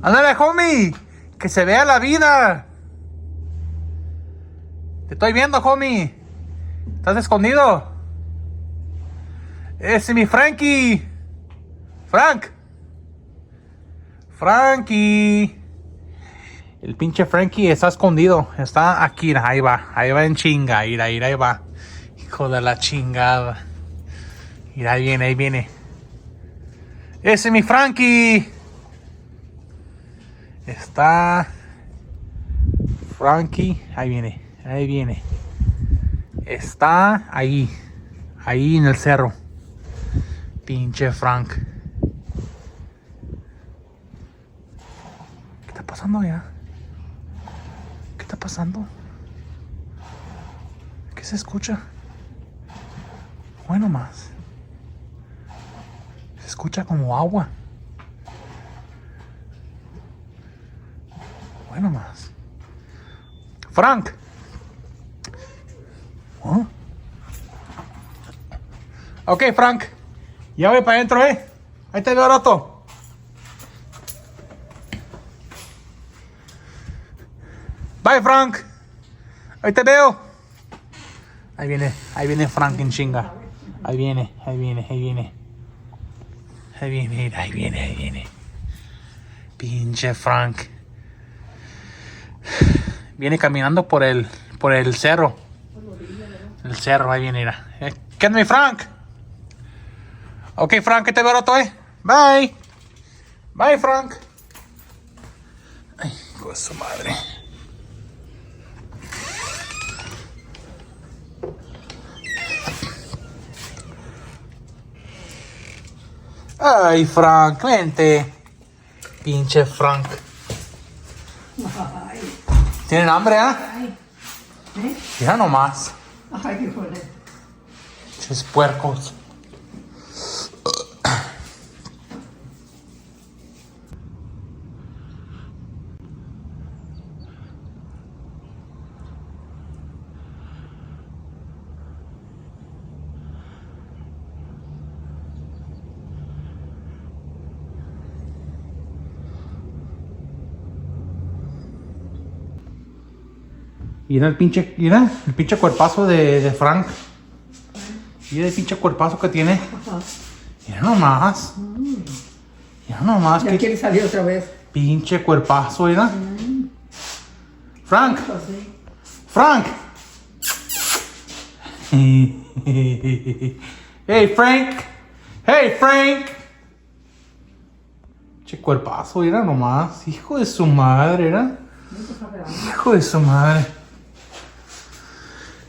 Ándale, homie. Que se vea la vida. Te estoy viendo, homie. ¿Estás escondido? Ese es mi Frankie. Frankie. El pinche Frankie está escondido. Está aquí, ahí va en chinga. Ahí va. Hijo de la chingada. Mira, ahí viene. Ese es mi Frankie. Está Frankie. Ahí viene. Está ahí en el cerro. Pinche Frank. ¿Qué está pasando ya? ¿Qué está pasando? ¿Qué se escucha? Bueno más. Se escucha como agua. Bueno más. Frank. ¿Oh? Ok, Frank. Ya voy para adentro, Ahí te veo al rato. Bye, Frank. Ahí te veo. Ahí viene Frank en chinga. Ahí viene. Pinche Frank. Viene caminando por el cerro. El cerro, ahí viene, mira. ¿Qué es mi Frank? Ok, Frank, que te veo rato, Bye. Bye, Frank. Ay, hijo de su madre. Ay, Frank, vente. Pinche Frank. Ay. ¿Tienen hambre, Ay. Ya nomás. Ay, híjole. Pinches puercos. Mira el pinche cuerpazo de Frank. Mira el pinche cuerpazo que tiene. Ajá. Mira nomás. Ya quiere salir otra vez. Pinche cuerpazo, mira. Frank. Pues sí. Frank. Hey, Frank. Pinche cuerpazo, mira nomás. Hijo de su madre, mira. Hijo de su madre.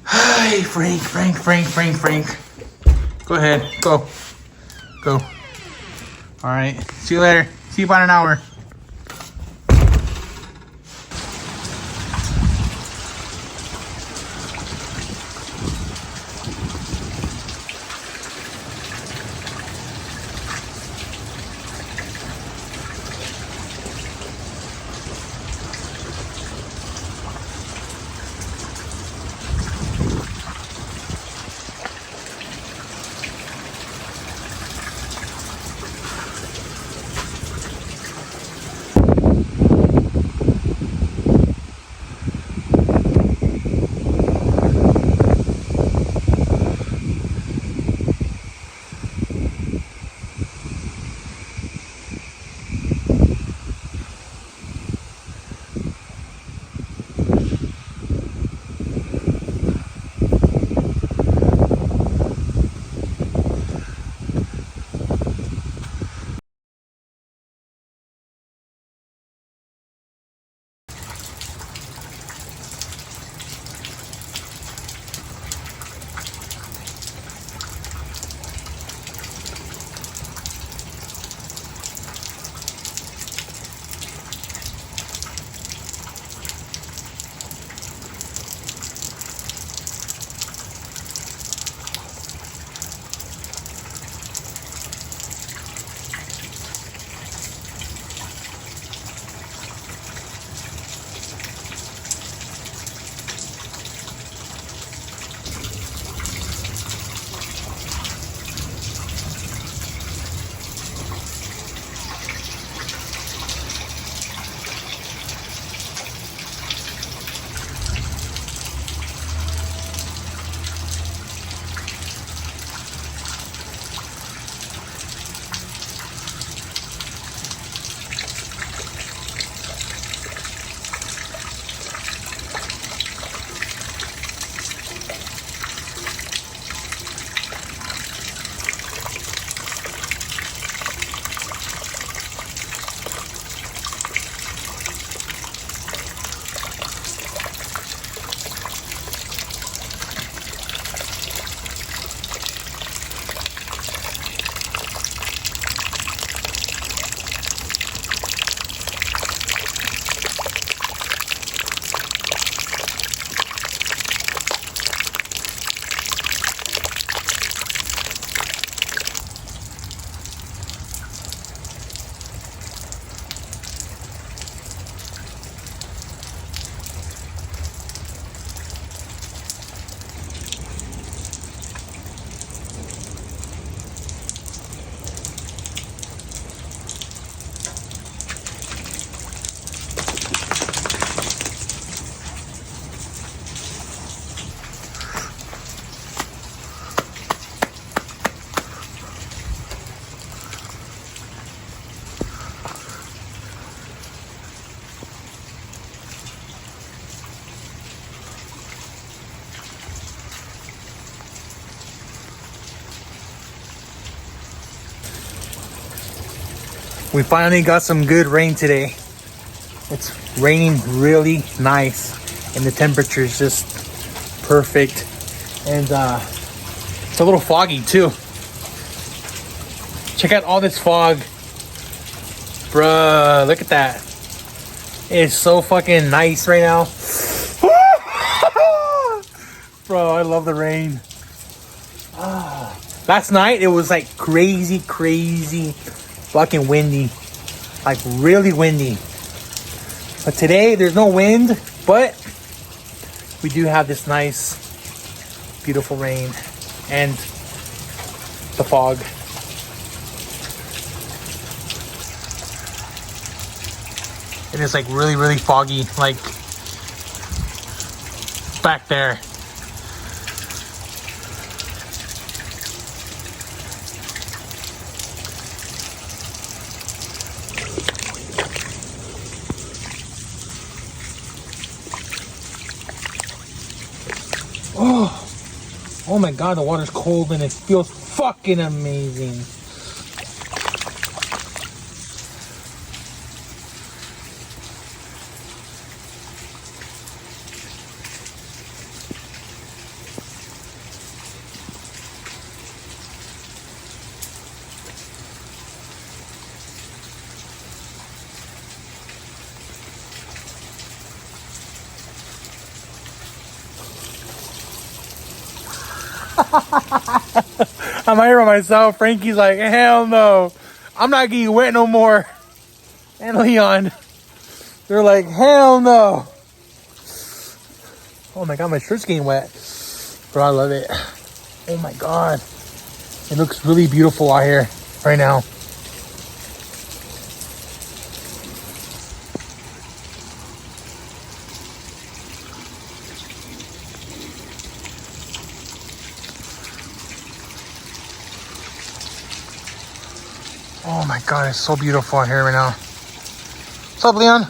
Ay, Frank. Go ahead. Go. All right. See you later. See you about an hour. We finally got some good rain today. It's raining really nice and the temperature is just perfect. And it's a little foggy too. Check out all this fog. Bruh, look at that. It's so fucking nice right now. Bro, I love the rain. Last night it was like crazy fucking windy. Like really windy. But today there's no wind, but we do have this nice, beautiful rain and the fog. It is like really foggy, like back there. Oh my god, the water's cold and it feels fucking amazing. I'm here by myself. Frankie's like, hell no. I'm not getting wet no more. And Leon, they're like, hell no. Oh my god, my shirt's getting wet. Bro, I love it. Oh my god. It looks really beautiful out here right now. Oh my god, it's so beautiful out here right now. What's up, Leon?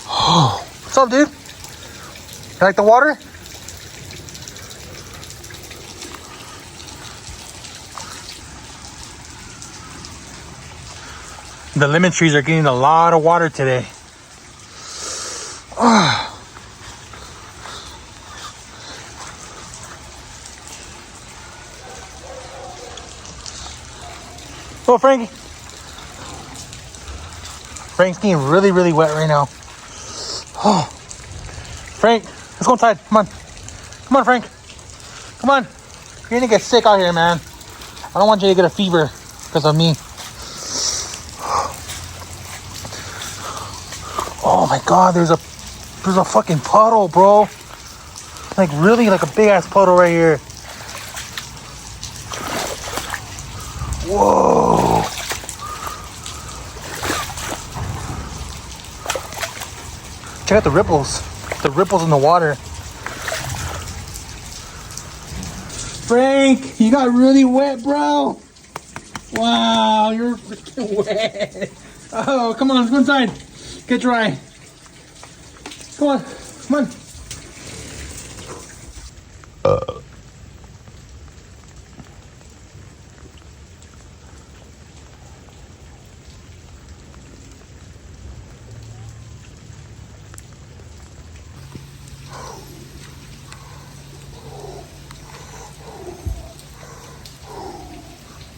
Oh, what's up, dude? You like the water? The lemon trees are getting a lot of water today. Oh. Oh, Frankie. Frank's getting really wet right now. Oh. Frank, let's go inside. Come on. Come on, Frank. Come on. You're gonna get sick out here, man. I don't want you to get a fever because of me. Oh my god, there's a fucking puddle, bro. Like really, like a big ass puddle right here. Whoa. Check out the ripples. The ripples in the water. Frank, you got really wet, bro. Wow, you're freaking wet. Oh, come on, let's go inside. Get dry. Come on, come on.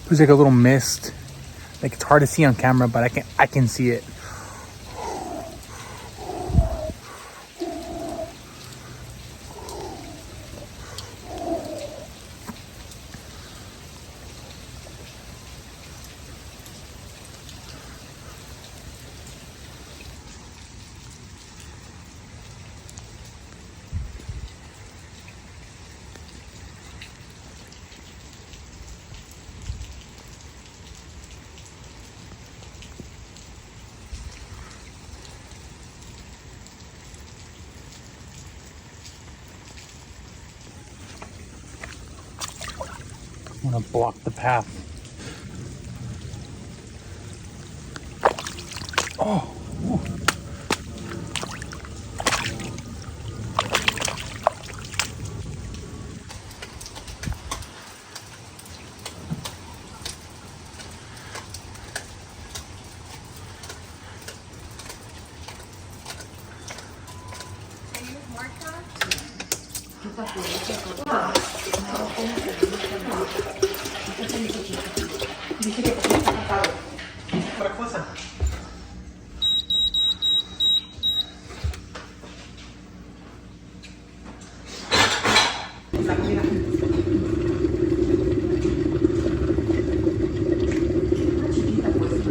There's like a little mist. Like it's hard to see on camera, but I can see it. I'm gonna block the path. Oh. Ooh. Otra cosa. La comida. Chiquita, pues.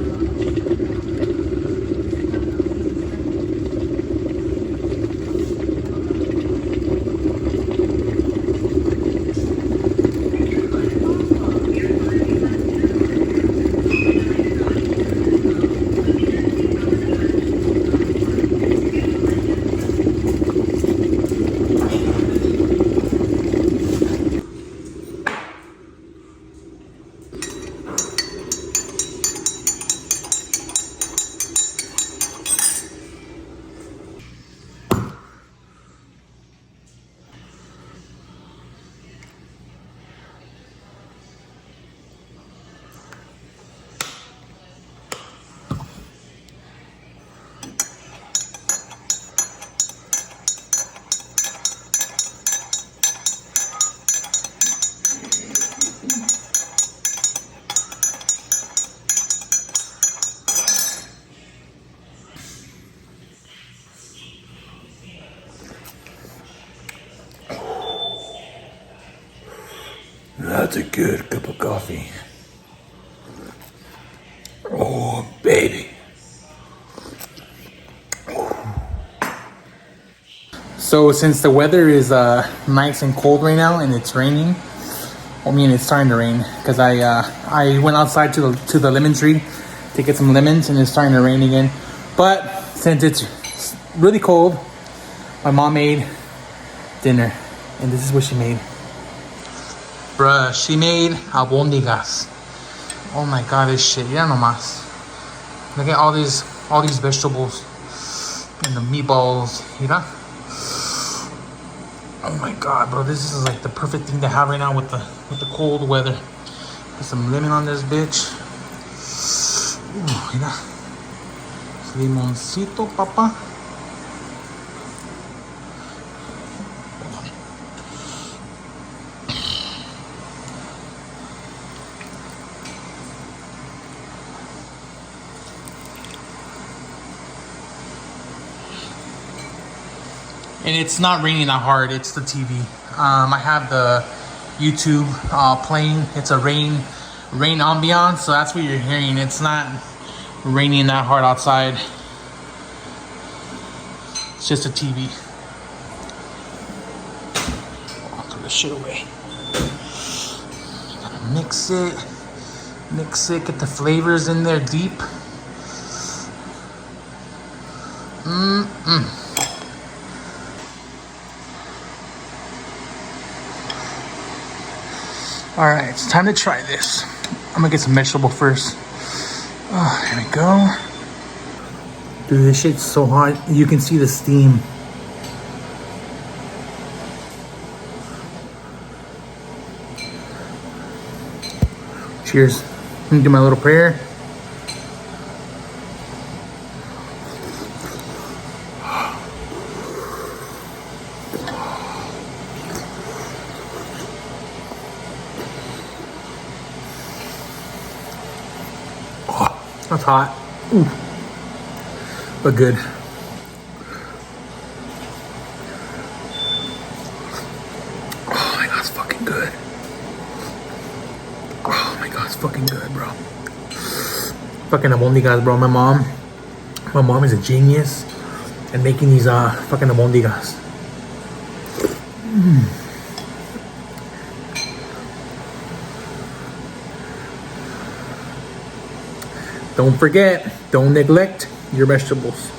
That's a good cup of coffee. Oh, baby. So since the weather is nice and cold right now and it's raining, I mean it's starting to rain because I went outside to the lemon tree to get some lemons and it's starting to rain again. But since it's really cold, my mom made dinner and this is what she made. Bruh, she made albondigas. Oh my god, this shit. Ya nomás. Look at all these vegetables and the meatballs. Mira. Oh my god, bro. This is like the perfect thing to have right now with the cold weather. Put some lemon on this bitch. Ooh, mira. Limoncito, papa. And it's not raining that hard, it's the TV. I have the YouTube playing. It's a rain ambiance, so that's what you're hearing. It's not raining that hard outside. It's just a TV. I'll throw this shit away. Gotta mix it, get the flavors in there deep. Alright, it's time to try this. I'm gonna get some vegetable first. Oh, there we go. Dude, this shit's so hot. You can see the steam. Cheers. Let me do my little prayer. That's hot. Ooh. But good. Oh my god, it's fucking good. Oh my god, it's fucking good, bro. Fucking albondigas, bro. My mom is a genius at making these fucking albondigas. Don't forget, don't neglect your vegetables.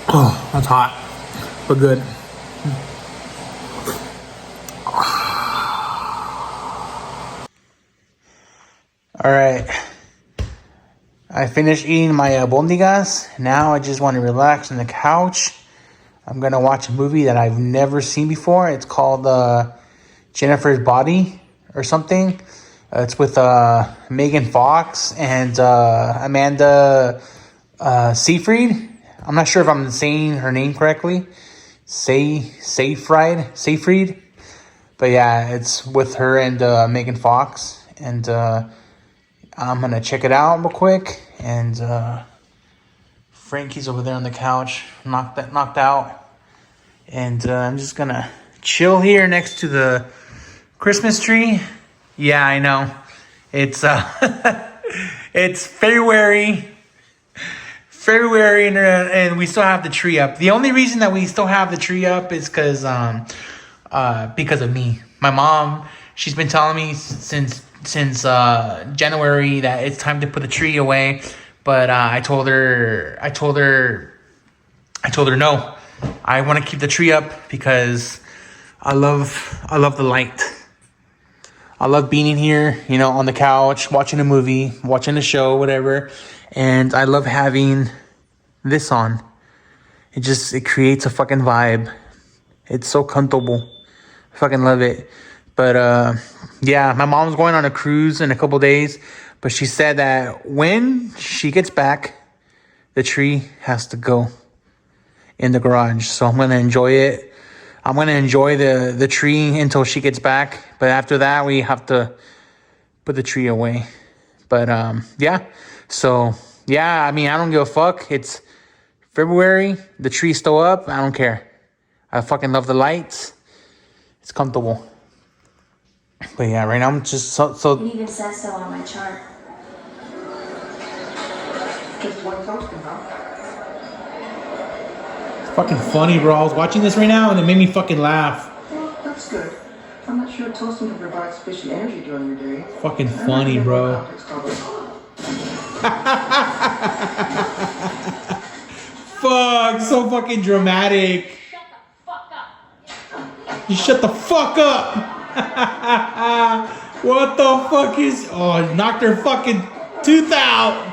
Oh, that's hot, but good. All right. I finished eating my albondigas. Now I just want to relax on the couch. I'm going to watch a movie that I've never seen before. It's called Jennifer's Body or something. It's with Megan Fox and Amanda Seyfried. I'm not sure if I'm saying her name correctly. Seyfried. But yeah, it's with her and Megan Fox. And I'm going to check it out real quick. And Frankie's over there on the couch, knocked out. And I'm just going to chill here next to the Christmas tree. Yeah, I know. It's it's February, and we still have the tree up. The only reason that we still have the tree up is because of me. My mom, she's been telling me since January that it's time to put the tree away, but I told her no. I want to keep the tree up because I love the light. I love being in here, on the couch, watching a movie, watching a show, whatever. And I love having this on. It creates a fucking vibe. It's so comfortable. I fucking love it. But yeah, my mom's going on a cruise in a couple days. But she said that when she gets back, the tree has to go in the garage. So I'm going to enjoy it. I'm going to enjoy the tree until she gets back. But after that, we have to put the tree away. But, yeah. So, yeah, I mean, I don't give a fuck. It's February. The tree's still up. I don't care. I fucking love the lights. It's comfortable. But, yeah, right now I'm just so... It even says so on my chart. Just one toast and how? Fucking funny, bro. I was watching this right now and it made me fucking laugh. Well, that's good. I'm not sure toasting can provide sufficient energy during your day. Fucking funny, bro. Fuck, so fucking dramatic. Shut the fuck up. You shut the fuck up. What the fuck is... Oh, knocked her fucking tooth out.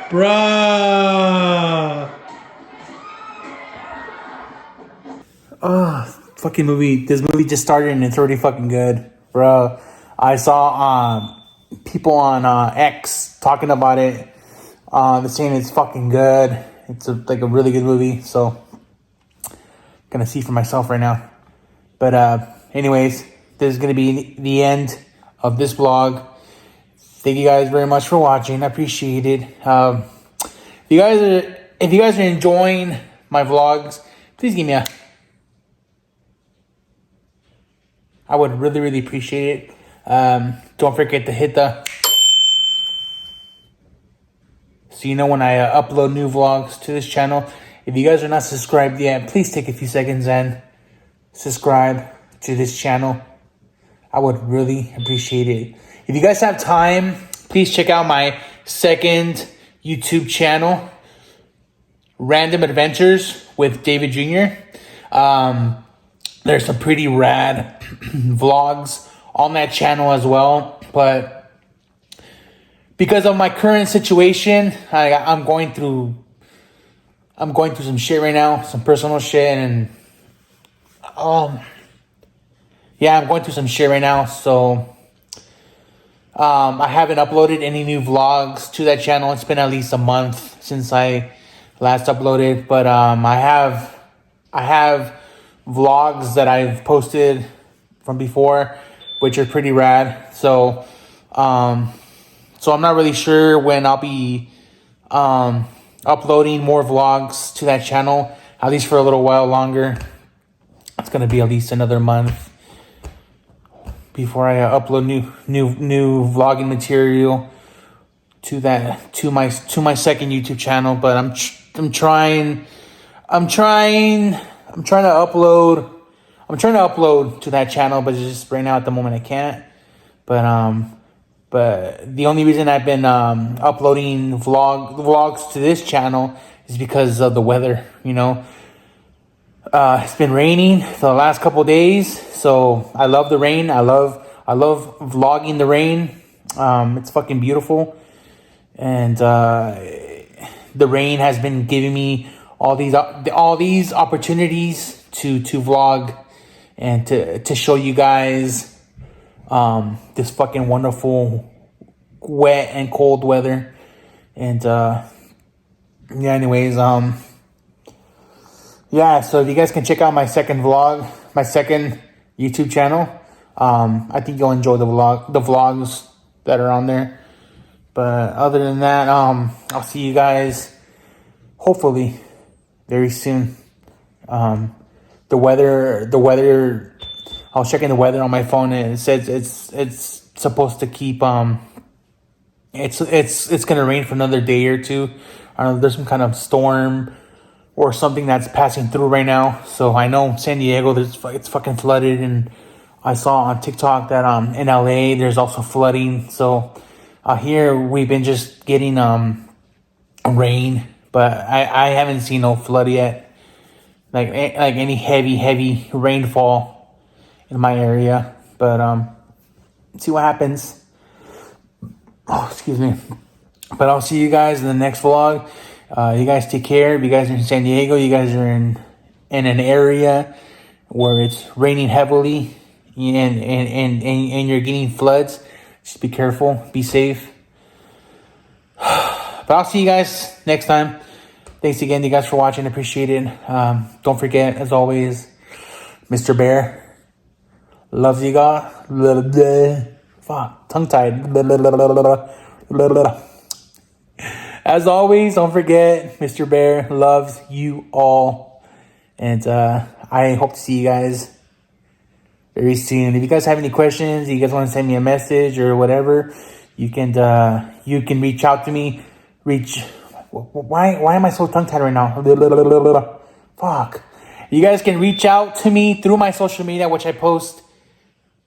Bruh. Oh, fucking movie. This movie just started and it's already fucking good. Bro, I saw people on X talking about it. They're saying it's fucking good. It's like a really good movie. So, gonna see for myself right now. But anyways, this is gonna be the end of this vlog. Thank you guys very much for watching. I appreciate it. If you guys are enjoying my vlogs, please give me a... I would really, really appreciate it. Don't forget to hit the... So you know when I upload new vlogs to this channel. If you guys are not subscribed yet, please take a few seconds and subscribe to this channel. I would really appreciate it. If you guys have time, please check out my second YouTube channel, Random Adventures with David Jr. There's some pretty rad vlogs on that channel as well. But because of my current situation, I'm going through some shit right now, some personal shit, and yeah, I'm going through some shit right now. So I haven't uploaded any new vlogs to that channel. It's been at least a month since I last uploaded, but I have vlogs that I've posted from before, which are pretty rad. So I'm not really sure when I'll be uploading more vlogs to that channel, at least for a little while longer. It's gonna be at least another month before I upload new vlogging material to my second YouTube channel. But I'm trying to upload to that channel, but just right now at the moment I can't. But the only reason I've been uploading vlogs to this channel is because of the weather. It's been raining for the last couple days, so I love the rain. I love vlogging the rain. It's fucking beautiful, and the rain has been giving me all these opportunities to vlog and to show you guys this fucking wonderful wet and cold weather. And yeah, anyways, yeah, so if you guys can check out my second vlog, my second YouTube channel, I think you'll enjoy the vlogs that are on there. But other than that, I'll see you guys hopefully very soon. The weather, I was checking the weather on my phone, and it says it's supposed to keep, it's gonna rain for another day or two. I don't know, there's some kind of storm or something that's passing through right now. So I know San Diego, it's fucking flooded, and I saw on TikTok that in LA there's also flooding. So here we've been just getting rain, but I haven't seen no flood yet, like any heavy rainfall in my area. But see what happens. Oh, excuse me. But I'll see you guys in the next vlog. You guys take care. If you guys are in San Diego, you guys are in an area where it's raining heavily and you're getting floods, just be careful, be safe. But I'll see you guys next time. Thanks again, you guys, for watching. Appreciate it. Don't forget, as always, Mr. Bear loves you guys. Fuck, tongue-tied. As always, don't forget, Mr. Bear loves you all. And I hope to see you guys very soon. If you guys have any questions, you guys want to send me a message or whatever, you can reach out to me. Why am I so tongue-tied right now? Fuck. You guys can reach out to me through my social media, which I post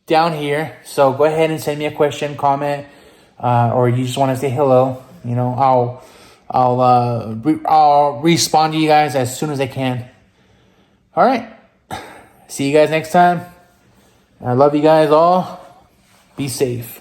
down here. So go ahead and send me a question, comment, or you just want to say hello. You know, I'll respond to you guys as soon as I can. All right. See you guys next time. I love you guys all. Be safe.